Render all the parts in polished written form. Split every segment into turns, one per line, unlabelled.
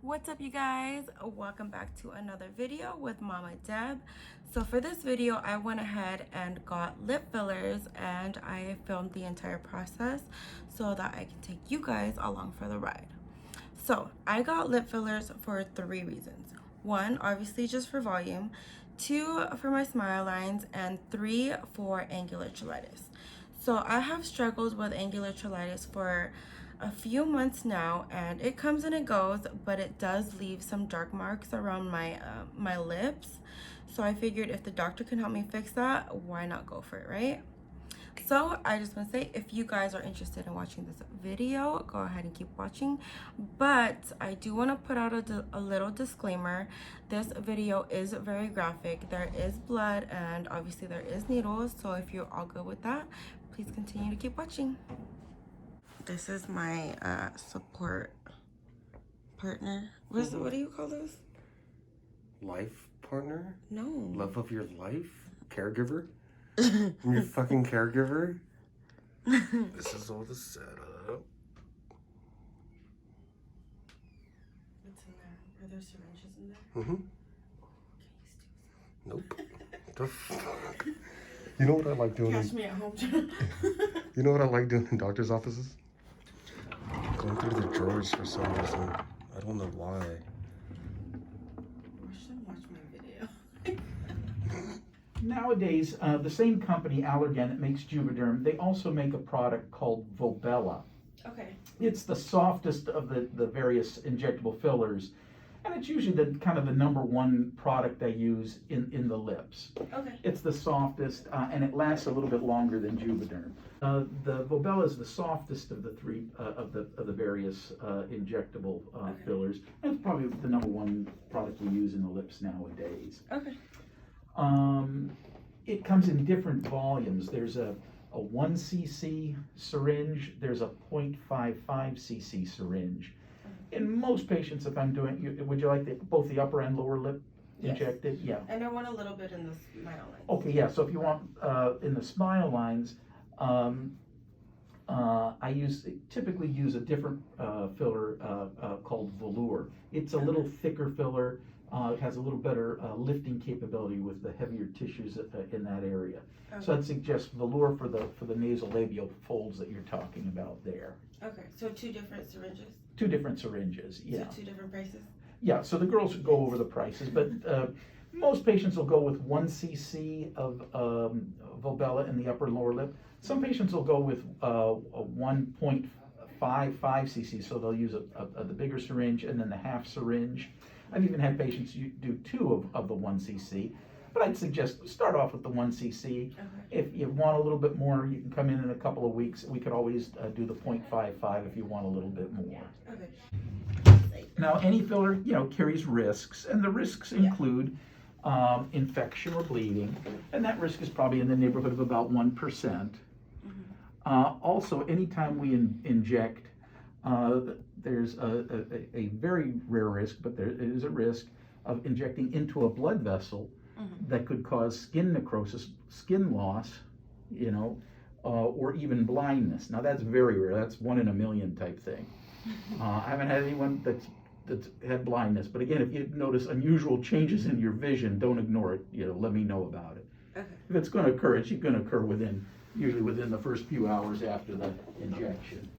What's up, you guys? Welcome back to another video with Mama Deb. So for this video, I went ahead and got lip fillers and I filmed the entire process so that I can take you guys along for the ride. So I got lip fillers for 3 reasons. 1, obviously just for volume, 2, for my smile lines, and 3, for angular cheilitis. So I have struggled with angular cheilitis for a few months now, and it comes and it goes, but it does leave some dark marks around my lips. So I figured if the doctor can help me fix that, why not go for it, right? So I just want to say, if you guys are interested in watching this video, go ahead and keep watching. But I do want to put out a little disclaimer. This video is very graphic. There is blood and obviously there is needles. So if you're all good with that, please continue to keep watching. This is my support partner. What do you call this?
Life partner?
No.
Love of your life? Caregiver? Your fucking caregiver? This is all the setup.
What's in there? Are there syringes in there?
Mm-hmm. Nope. The fuck? You know what I like doing?
Catch me at home.
You know what I like doing in doctor's offices? Going through the drawers for some reason. I don't know why.
You should watch my video.
Nowadays, the same company, Allergan, that makes Juvederm, they also make a product called Volbella.
Okay.
It's the softest of the various injectable fillers, and it's usually the kind of the #1 product I use in the lips.
Okay.
It's the softest, and it lasts a little bit longer than Juvederm. The Volbella is the softest of the three of the various injectable fillers, and it's probably the #1 product we use in the lips nowadays.
Okay.
It comes in different volumes. There's a 1 cc syringe, there's a 0.55 cc syringe. In most patients, if I'm doing, would you like both the upper and lower lip injected? Yeah.
And I want a little bit in the smile line.
Okay, yeah, so if you want in the smile lines, I typically use a different filler called Vollure. It's a little thicker filler. It has a little better lifting capability with the heavier tissues in that area. Okay. So I'd suggest Vollure for the nasolabial folds that you're talking about there.
Okay, so 2 different syringes?
2 different syringes, yeah.
So 2 different prices?
Yeah, so the girls go over the prices, but most patients will go with 1 cc of Volbella in the upper and lower lip. Some patients will go with a 1.55 cc, so they'll use the bigger syringe and then the half syringe. I've even had patients do 2 of the 1 cc, but I'd suggest start off with the 1 cc. Okay. If you want a little bit more, you can come in a couple of weeks. We could always do the 0.55 if you want a little bit more. Okay. Now, any filler, carries risks, and the risks include infection or bleeding, and that risk is probably in the neighborhood of about 1%. Mm-hmm. Also, anytime we inject, there's a very rare risk, but there is a risk of injecting into a blood vessel that could cause skin necrosis, skin loss, or even blindness. Now that's very rare. That's 1 in a million type thing. I haven't had anyone that's had blindness, but again, if you notice unusual changes in your vision, don't ignore it. Let me know about it. Okay. If it's going to occur, it's going to occur usually within the first few hours after the injection.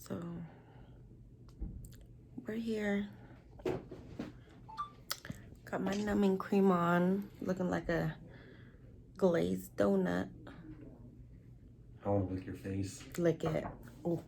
So we're here. Got my numbing cream on, looking like a glazed donut.
I want to lick your face.
Lick it. Ooh.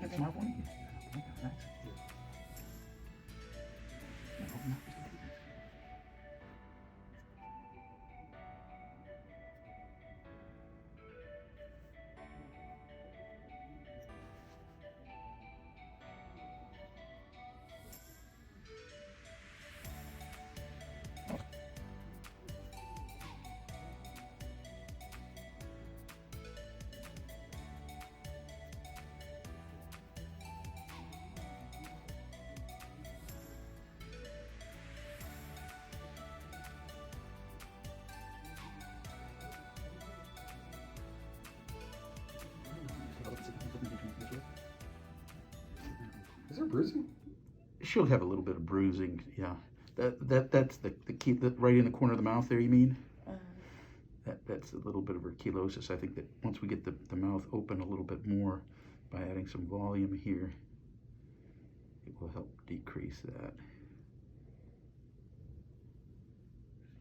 It's my one. Nice.
Is there bruising?
She'll have a little bit of bruising, yeah. That's the key, right in the corner of the mouth there, you mean? That's a little bit of her cheilitis. I think that once we get the mouth open a little bit more by adding some volume here, it will help decrease that.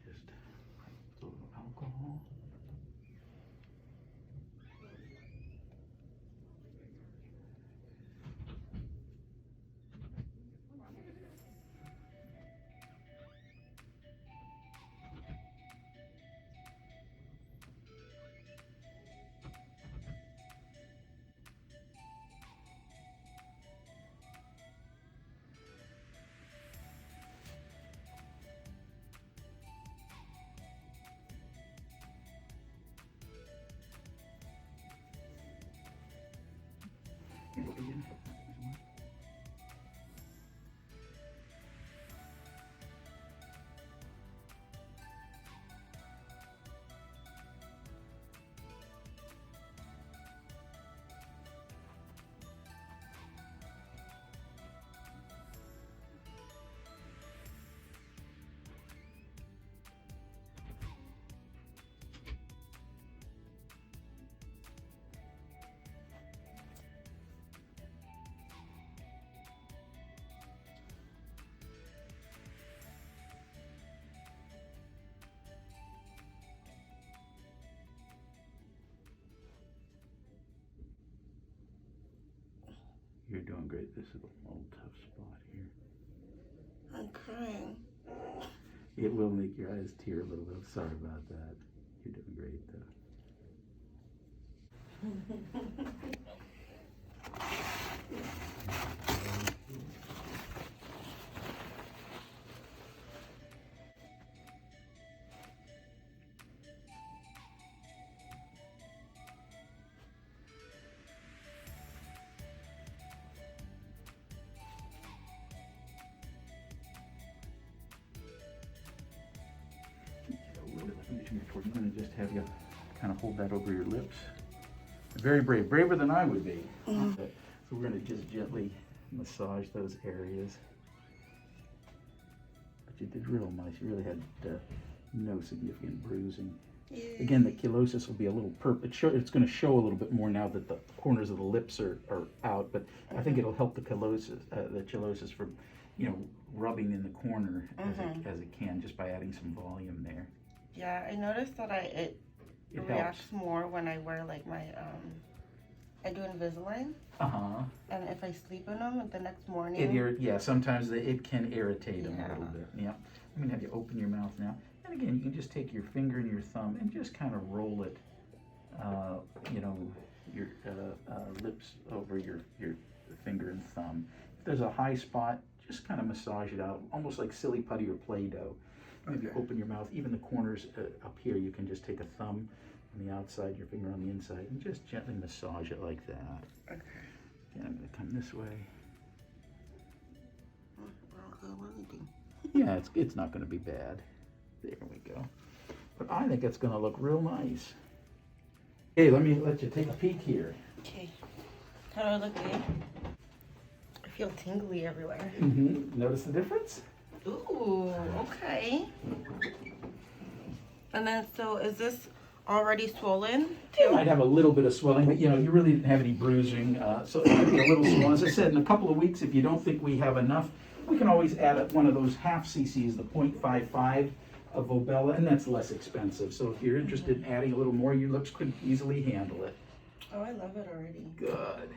Just a little alcohol. You're doing great. This is a little tough spot here.
I'm crying.
It will make your eyes tear a little bit. Sorry about that. You're doing great though. I'm going to just have you kind of hold that over your lips. Very brave, braver than I would be. So we're going to just gently massage those areas. But you did real nice. You really had no significant bruising.
Yay.
Again, the cheilitis will be a little it's going to show a little bit more now that the corners of the lips are out. But I think it'll help the cheilitis from, rubbing in the corner as it can, just by adding some volume there.
Yeah, I noticed that it reacts more when I wear like my I do Invisalign. And if I sleep in them the next morning.
Sometimes it can irritate them a little bit. Yeah. I'm gonna have you open your mouth now, and again, you can just take your finger and your thumb and just kind of roll it, your lips over your finger and thumb. If there's a high spot, just kind of massage it out, almost like silly putty or Play-Doh. Maybe open your mouth, even the corners up here, you can just take a thumb on the outside, your finger on the inside, and just gently massage it like that.
Okay.
And I'm going to come this way.
Okay,
Yeah, it's not going to be bad. There we go. But I think it's going to look real nice. Hey, let me let you take a peek here.
Okay. How do I look, babe? I feel tingly everywhere.
Notice the difference?
Ooh, okay. And then, so is this already swollen too?
You might have a little bit of swelling, but you really didn't have any bruising, so it might be a little swollen. As I said, in a couple of weeks, if you don't think we have enough, we can always add one of those half cc's, the 0.55 of Volbella, and that's less expensive. So if you're interested in adding a little more, your lips could easily handle it.
Oh, I love it already.
Good.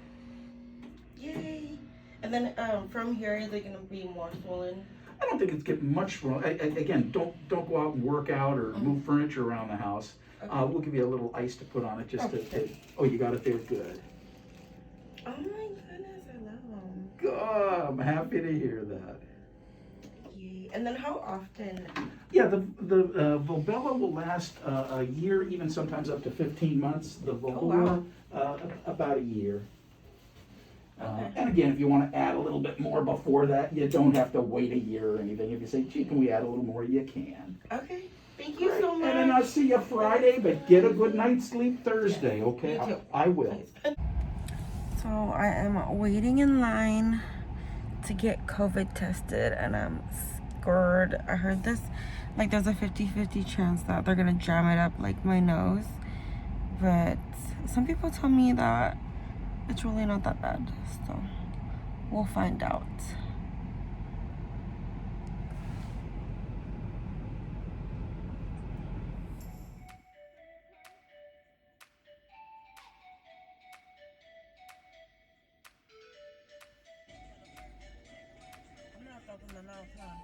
then from here, is it gonna be more swollen?
I don't think it's getting much wrong. Again, don't go out and work out or move furniture around the house.
Okay.
We'll give you a little ice to put on it just
Okay.
to. Oh, you got it there. Good.
Oh my goodness, I love them.
Good. I'm happy to hear that.
Yay. And then how often?
Yeah, the Volbella will last a year, even sometimes up to 15 months. The Vollure, about a year.
Okay.
And again, if you want to add a little bit more before that, you don't have to wait a year or anything. If you say, gee, can we add a little more, you can.
Okay. Thank you so much.
And then I'll see you Friday, but get a good night's sleep Thursday, okay?
You too.
I will.
So I am waiting in line to get COVID tested, and I'm scared. I heard this, like there's a 50-50 chance that they're gonna jam it up like my nose. But some people tell me that it's really not that bad, so we'll find out. I'm gonna have to open my mouth, huh?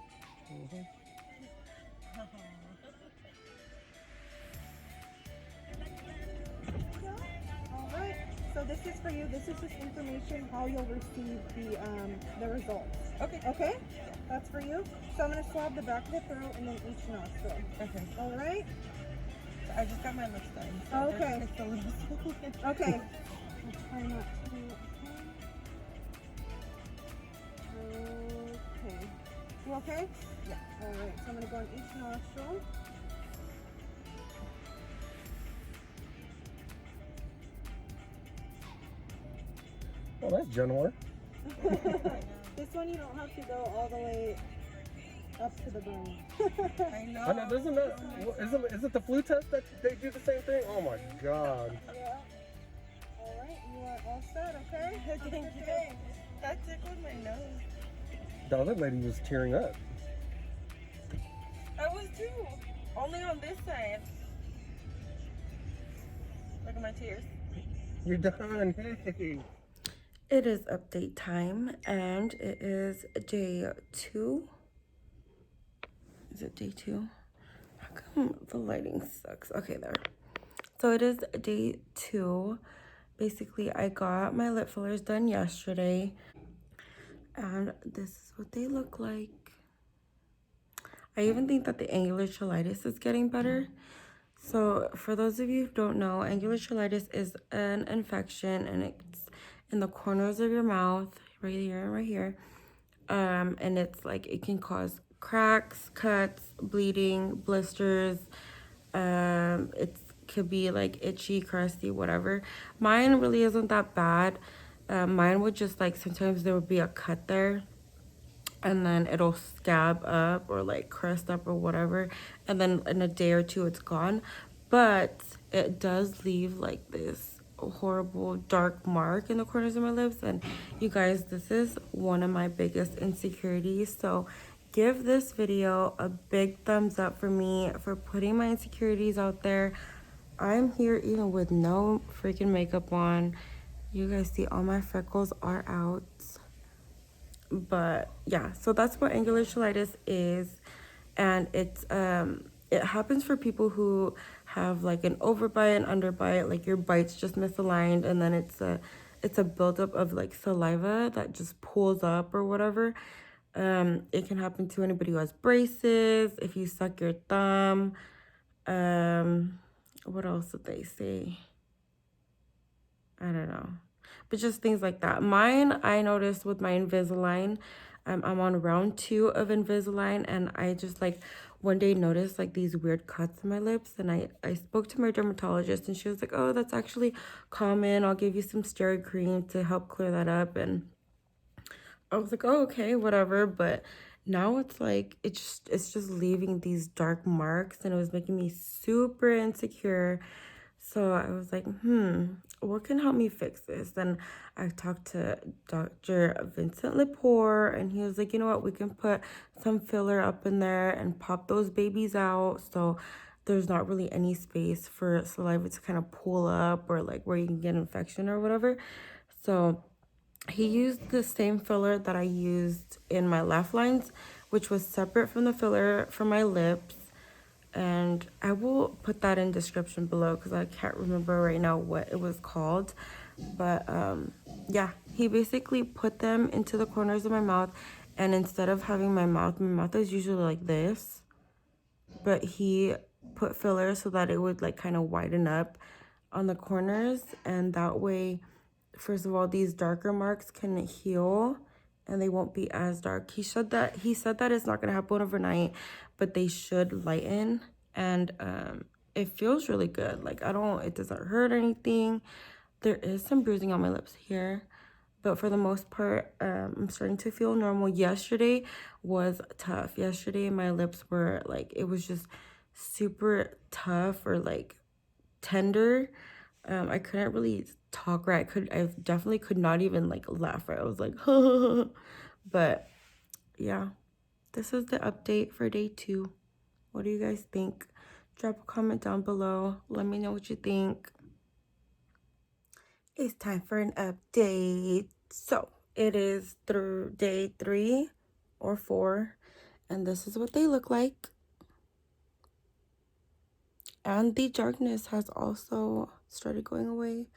Alright, so this is for you. This is just information how you'll receive the results.
Okay.
Okay? That's for you. So I'm gonna swab the back of the throat and then each nostril.
Okay.
Alright?
I just got my lips done. So
Okay.
it's a little swollen.
Okay. I'll try not to. Okay. You okay?
Yeah.
Alright, so I'm gonna go on each nostril.
Oh, that's general.
This one you don't have to go all the way up to the brain.
I know.
I know, is it the flu test that they do the same thing? Oh my god.
Yeah. Alright, you are all set, okay?
Thank you. That tickled my nose.
The other lady was tearing up.
I was too. Only on this side. Look at my tears.
You're done. Hey.
It is update time, and it is day 2. Is it day 2? How come the lighting sucks? Okay, there. So it is day 2. Basically, I got my lip fillers done yesterday, and this is what they look like. I even think that the angular cheilitis is getting better. So for those of you who don't know, angular cheilitis is an infection, and it's in the corners of your mouth, right here and right here. And it's like, it can cause cracks, cuts, bleeding, blisters. It could be like itchy, crusty, whatever. Mine really isn't that bad. Mine would just like, sometimes there would be a cut there, and then it'll scab up or like crust up or whatever, and then in a day or two it's gone. But it does leave like this horrible dark mark in the corners of my lips, and you guys, this is one of my biggest insecurities. So give this video a big thumbs up for me for putting my insecurities out there. I'm here even with no freaking makeup on. You guys see all my freckles are out. But yeah, so that's what angular cheilitis is, and it's it happens for people who have like an overbite and underbite, like your bite's just misaligned, and then it's a buildup of like saliva that just pulls up or whatever. It can happen to anybody who has braces, if you suck your thumb. What else did they say? I don't know. But just things like that. Mine, I noticed with my Invisalign, I'm on round 2 of Invisalign, and I just like one day noticed like these weird cuts in my lips, and I spoke to my dermatologist, and she was like, oh, that's actually common. I'll give you some steroid cream to help clear that up. And I was like, oh, okay, whatever. But now it's like, it's just leaving these dark marks, and it was making me super insecure. So I was like, what can help me fix this? Then I talked to Dr. Vincent Lepore, and he was like, you know what, we can put some filler up in there and pop those babies out, so there's not really any space for saliva to kind of pull up, or like where you can get infection or whatever. So he used the same filler that I used in my laugh lines, which was separate from the filler for my lips. And I will put that in description below because I can't remember right now what it was called. But yeah, he basically put them into the corners of my mouth, and instead of having my mouth is usually like this, but he put filler so that it would like kind of widen up on the corners, and that way, first of all, these darker marks can heal and they won't be as dark. He said that it's not gonna happen overnight, but they should lighten. And it feels really good. Like it doesn't hurt or anything. There is some bruising on my lips here, but for the most part, I'm starting to feel normal. Yesterday was tough. Yesterday my lips were like, it was just super tough or like tender. I couldn't really talk right. I definitely could not even like laugh right. I was like, but yeah, this is the update for day 2. What do you guys think? Drop a comment down below. Let me know what you think. It's time for an update. So it is through day 3 or 4, and this is what they look like. And the darkness has also started going away.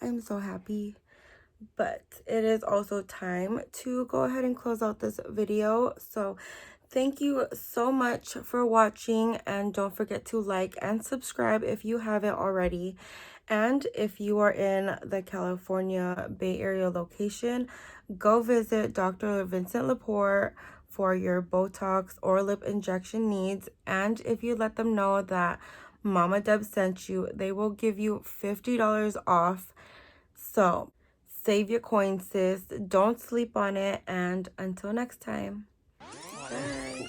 I'm so happy. But it is also time to go ahead and close out this video. So thank you so much for watching, and don't forget to like and subscribe if you haven't already. And if you are in the California Bay Area location, go visit Dr. Vincent Lepore for your Botox or lip injection needs. And if you let them know that Mama Deb sent you, they will give you $50 off. So save your coins, sis. Don't sleep on it. And until next time. Bye.